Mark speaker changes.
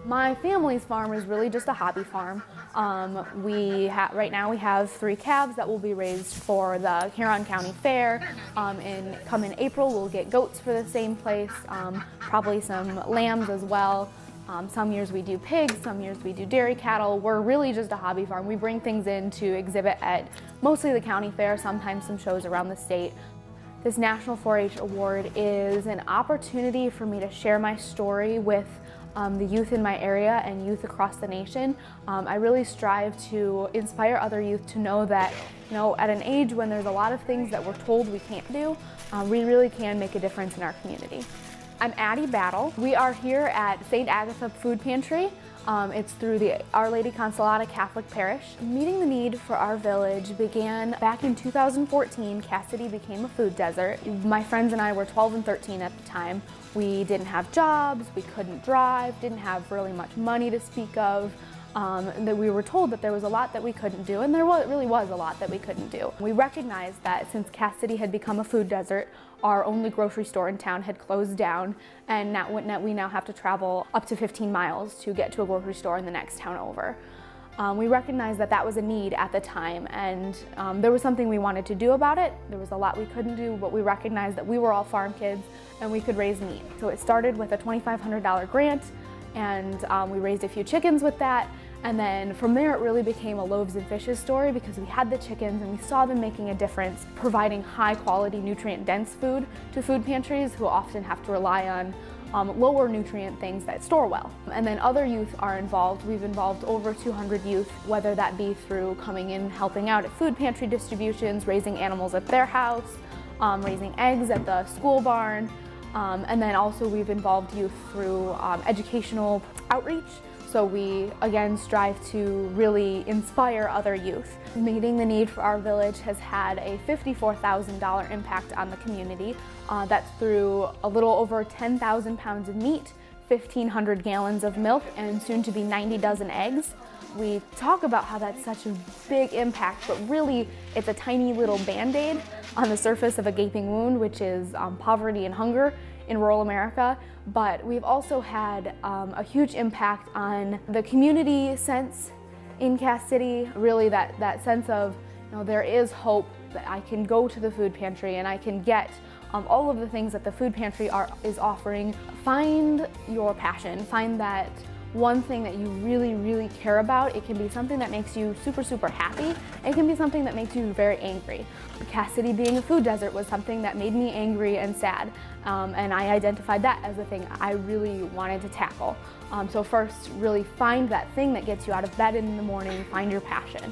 Speaker 1: My family's farm is really just a hobby farm. Right now we have 3 calves that will be raised for the Huron County Fair. Come in April, we'll get goats for the same place, probably some lambs as well. Some years we do pigs, some years we do dairy cattle. We're really just a hobby farm. We bring things in to exhibit at mostly the county fair, sometimes some shows around the state. This National 4-H Award is an opportunity for me to share my story with the youth in my area and youth across the nation. I really strive to inspire other youth to know that, at an age when there's a lot of things that we're told we can't do, we really can make a difference in our community. I'm Addy Battel. We are here at St. Agatha Food Pantry. It's through the Our Lady Consolata Catholic Parish. Meeting the need for our village began back in 2014. Cassidy became a food desert. My friends and I were 12 and 13 at the time. We didn't have jobs, we couldn't drive, didn't have really much money to speak of. That we were told that there was a lot that we couldn't do, and there really was a lot that we couldn't do. We recognized that since Cassidy had become a food desert, our only grocery store in town had closed down, and we now have to travel up to 15 miles to get to a grocery store in the next town over. We recognized that that was a need at the time, and there was something we wanted to do about it. There was a lot we couldn't do, but we recognized that we were all farm kids and we could raise meat. So it started with a $2,500 grant, and we raised a few chickens with that. And then from there it really became a loaves and fishes story, because we had the chickens and we saw them making a difference, providing high quality, nutrient dense food to food pantries who often have to rely on lower nutrient things that store well. And then other youth are involved. We've involved over 200 youth, whether that be through coming in, helping out at food pantry distributions, raising animals at their house, raising eggs at the school barn. And then also we've involved youth through educational outreach. So we, again, strive to really inspire other youth. Meeting the need for our village has had a $54,000 impact on the community. That's through a little over 10,000 pounds of meat, 1,500 gallons of milk, and soon to be 90 dozen eggs. We talk about how that's such a big impact, but really it's a tiny little Band-Aid on the surface of a gaping wound, which is poverty and hunger in rural America. But we've also had a huge impact on the community sense in Cass City, really that sense of, there is hope, that I can go to the food pantry and I can get all of the things that the food pantry is offering. Find your passion, find that one thing that you really, really care about. It can be something that makes you super, super happy. It can be something that makes you very angry. Cass City being a food desert was something that made me angry and sad, and I identified that as the thing I really wanted to tackle. So first, really find that thing that gets you out of bed in the morning, find your passion.